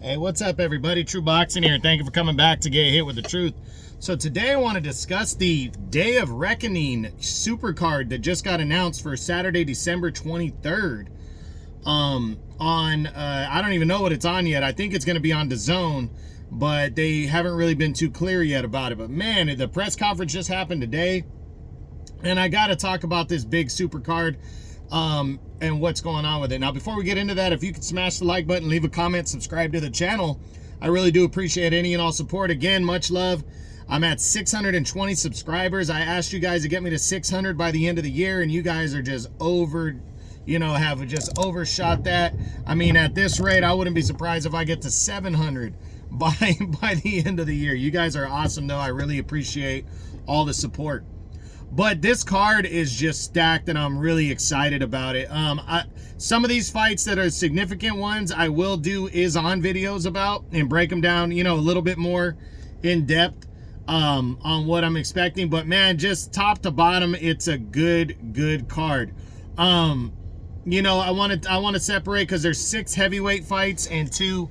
Hey, what's up, everybody? True Boxing here, and thank you for coming back to Get Hit with the Truth. So today I want to discuss the Day of Reckoning Supercard that just got announced for Saturday, December 23rd. I don't even know what it's on yet. I think it's going to be on DAZN, but they haven't really been too clear yet about it. But man, the press conference just happened today, and I got to talk about this big Supercard. And what's going on with it. Now, before we get into that, if you could smash the like button, leave a comment, subscribe to the channel, I really do appreciate any and all support. Again, much love. I'm at 620 subscribers. I asked you guys to get me to 600 by the end of the year, and you guys are just have just overshot that. I mean, at this rate, I wouldn't be surprised if I get to 700 by the end of the year. You guys are awesome, though. I really appreciate all the support. But this card is just stacked, and I'm really excited about it. Some of these fights that are significant ones, I will do on videos about and break them down, a little bit more in depth on what I'm expecting. But man, just top to bottom, it's a good card. I want to separate because there's 6 heavyweight fights and two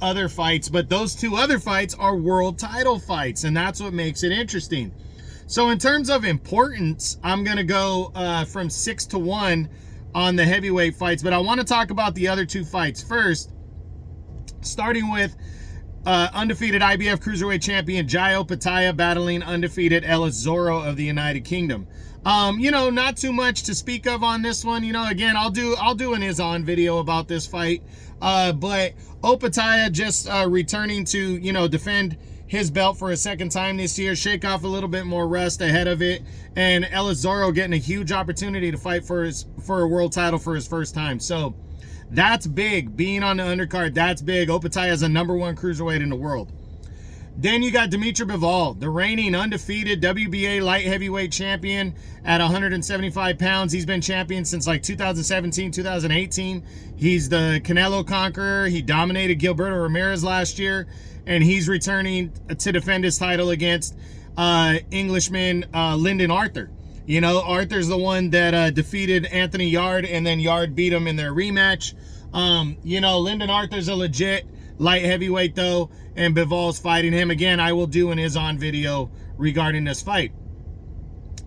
other fights, but those 2 other fights are world title fights, and that's what makes it interesting. So in terms of importance, I'm going to go from 6 to 1 on the heavyweight fights, but I want to talk about the other 2 fights first, starting with undefeated IBF Cruiserweight Champion Jai Opetaia battling undefeated Ellis Zorro of the United Kingdom. Not too much to speak of on this one. Again, I'll do an on video about this fight, but Opetaia just returning to, defend his belt for a second time this year, shake off a little bit more rust ahead of it, and Ellis Zorro getting a huge opportunity to fight for a world title for his first time. So that's big. Being on the undercard, that's big. Opetaia is a #1 cruiserweight in the world. Then you got Dimitri Bivol, the reigning undefeated WBA light heavyweight champion at 175 pounds. He's been champion since like 2017, 2018. He's the Canelo conqueror. He dominated Gilberto Ramirez last year, and he's returning to defend his title against Englishman Lyndon Arthur. Arthur's the one that defeated Anthony Yarde, and then Yarde beat him in their rematch. Lyndon Arthur's a legit light heavyweight, though, and Bivol's fighting him. Again, I will do an on video regarding this fight.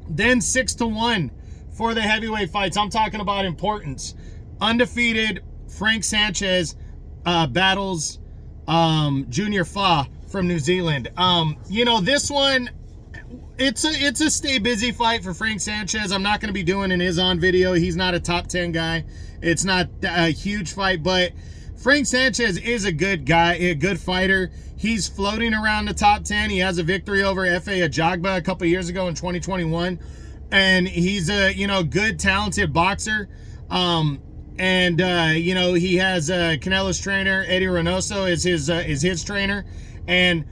Then 6 to 1 for the heavyweight fights. I'm talking about importance. Undefeated Frank Sanchez battles Junior Fa from New Zealand. This one, it's a stay busy fight for Frank Sanchez. I'm not going to be doing an on video. He's not a top 10 guy. It's not a huge fight, but Frank Sanchez is a good guy, a good fighter. He's floating around the top 10. He has a victory over Efe Ajagba a couple years ago in 2021. And he's a, good, talented boxer. He has Canelo's trainer, Eddie Reynoso, is his trainer. And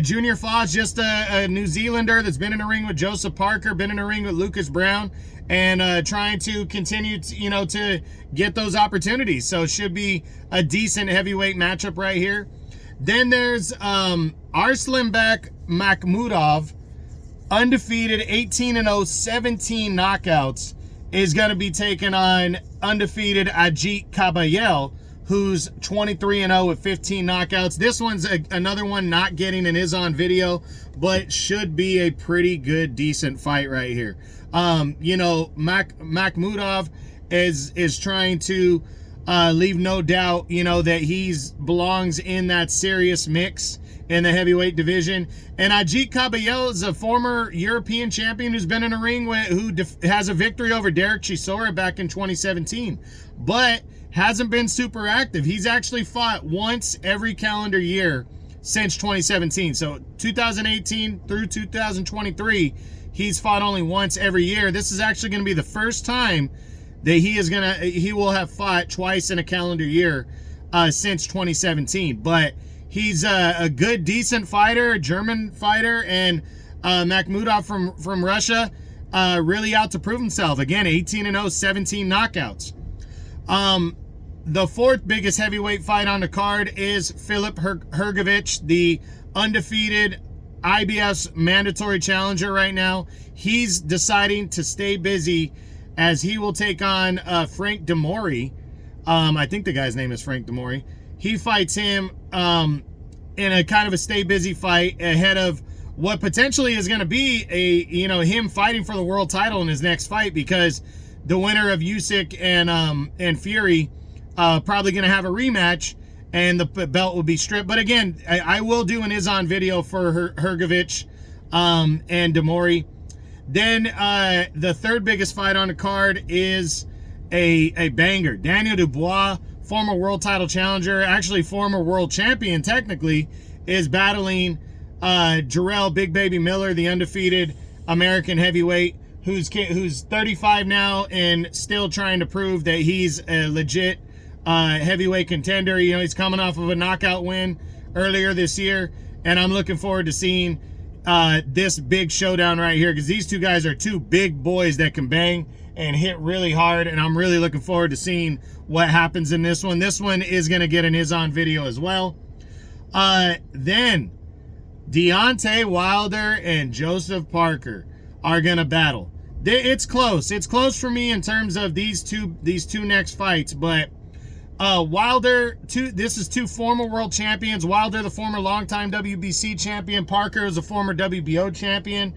Junior Fa is just a New Zealander that's been in the ring with Joseph Parker, been in the ring with Lucas Brown, and trying to continue to, to get those opportunities. So it should be a decent heavyweight matchup right here. Then there's Arslanbek Makhmudov, undefeated, 18-0, 17 knockouts, is going to be taking on undefeated Ajit Kabayel, who's 23-0 with 15 knockouts. This one's another one not getting an on video, but should be a pretty good, decent fight right here. Makhmudov is trying to leave no doubt, that he's belongs in that serious mix in the heavyweight division. And Ajit Kabayel is a former European champion who's been in a ring who has a victory over Derek Chisora back in 2017, but hasn't been super active. He's actually fought once every calendar year since 2017. So 2018 through 2023, he's fought only once every year. This is actually going to be the first time that he will have fought twice in a calendar year since 2017. But he's a good, decent fighter, a German fighter, and Makhmudov from Russia really out to prove himself. Again, 18-0, 17 knockouts. The 4th biggest heavyweight fight on the card is Filip Hrgović, the undefeated IBF's mandatory challenger right now. He's deciding to stay busy as he will take on Frank Demori. I think the guy's name is Frank Demori. he fights him in a kind of a stay busy fight ahead of what potentially is going to be him fighting for the world title in his next fight, because the winner of Usyk and Fury probably going to have a rematch, and the belt will be stripped. But again, I will do an Izan video for Hrgovic and Demori. Then the third biggest fight on the card is a banger. Daniel Dubois, former world title challenger, actually former world champion technically, is battling Jarrell Big Baby Miller, the undefeated American heavyweight, who's 35 now and still trying to prove that he's a legit heavyweight contender. You know, he's coming off of a knockout win earlier this year, and I'm looking forward to seeing this big showdown right here, because these two guys are two big boys that can bang and hit really hard, and I'm really looking forward to seeing what happens in this one. This one is going to get an Izan video as well. Then Deontay Wilder and Joseph Parker are going to battle. It's close. It's close for me in terms of these two next fights, but Wilder, this is two former world champions. Wilder, the former longtime WBC champion. Parker is a former WBO champion.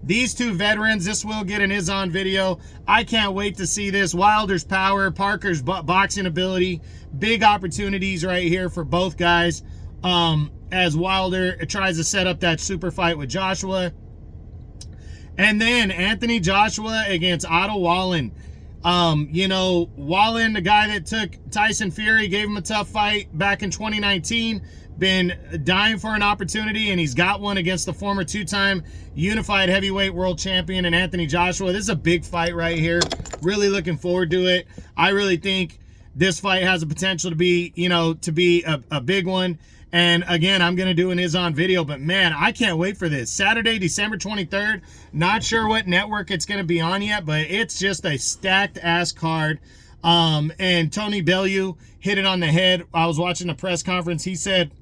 These two veterans, this will get an Izan video. I can't wait to see this. Wilder's power, Parker's boxing ability. Big opportunities right here for both guys as Wilder tries to set up that super fight with Joshua. And then Anthony Joshua against Otto Wallin. Wallin, the guy that took Tyson Fury, gave him a tough fight back in 2019, been dying for an opportunity, and he's got one against the former two-time unified heavyweight world champion and Anthony Joshua. This is a big fight right here. Really looking forward to it. I really think this fight has the potential to be, a big one. And again, I'm going to do an Izan video, but man, I can't wait for this. Saturday, December 23rd. Not sure what network it's going to be on yet, but it's just a stacked ass card. And Tony Bellew hit it on the head. I was watching the press conference. He said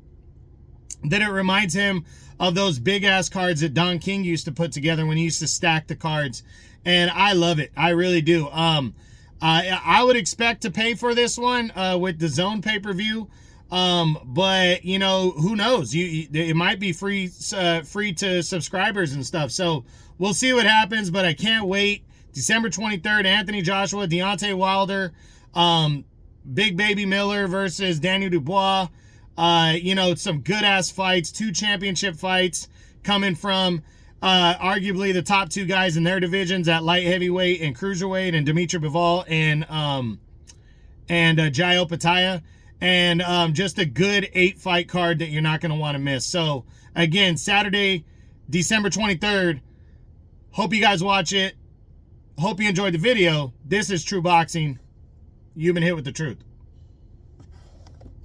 that it reminds him of those big ass cards that Don King used to put together when he used to stack the cards. And I love it. I really do. I would expect to pay for this one with the Zone pay-per-view. But who knows? It might be free to subscribers and stuff. So we'll see what happens, but I can't wait. December 23rd, Anthony Joshua, Deontay Wilder, Big Baby Miller versus Daniel Dubois. Some good ass fights, 2 championship fights coming from arguably the top 2 guys in their divisions at light heavyweight and cruiserweight, and Dimitri Bivol and Jai Opetaia. And just a good 8-fight card that you're not going to want to miss. So, again, Saturday, December 23rd. Hope you guys watch it. Hope you enjoyed the video. This is True Boxing. You've been hit with the truth.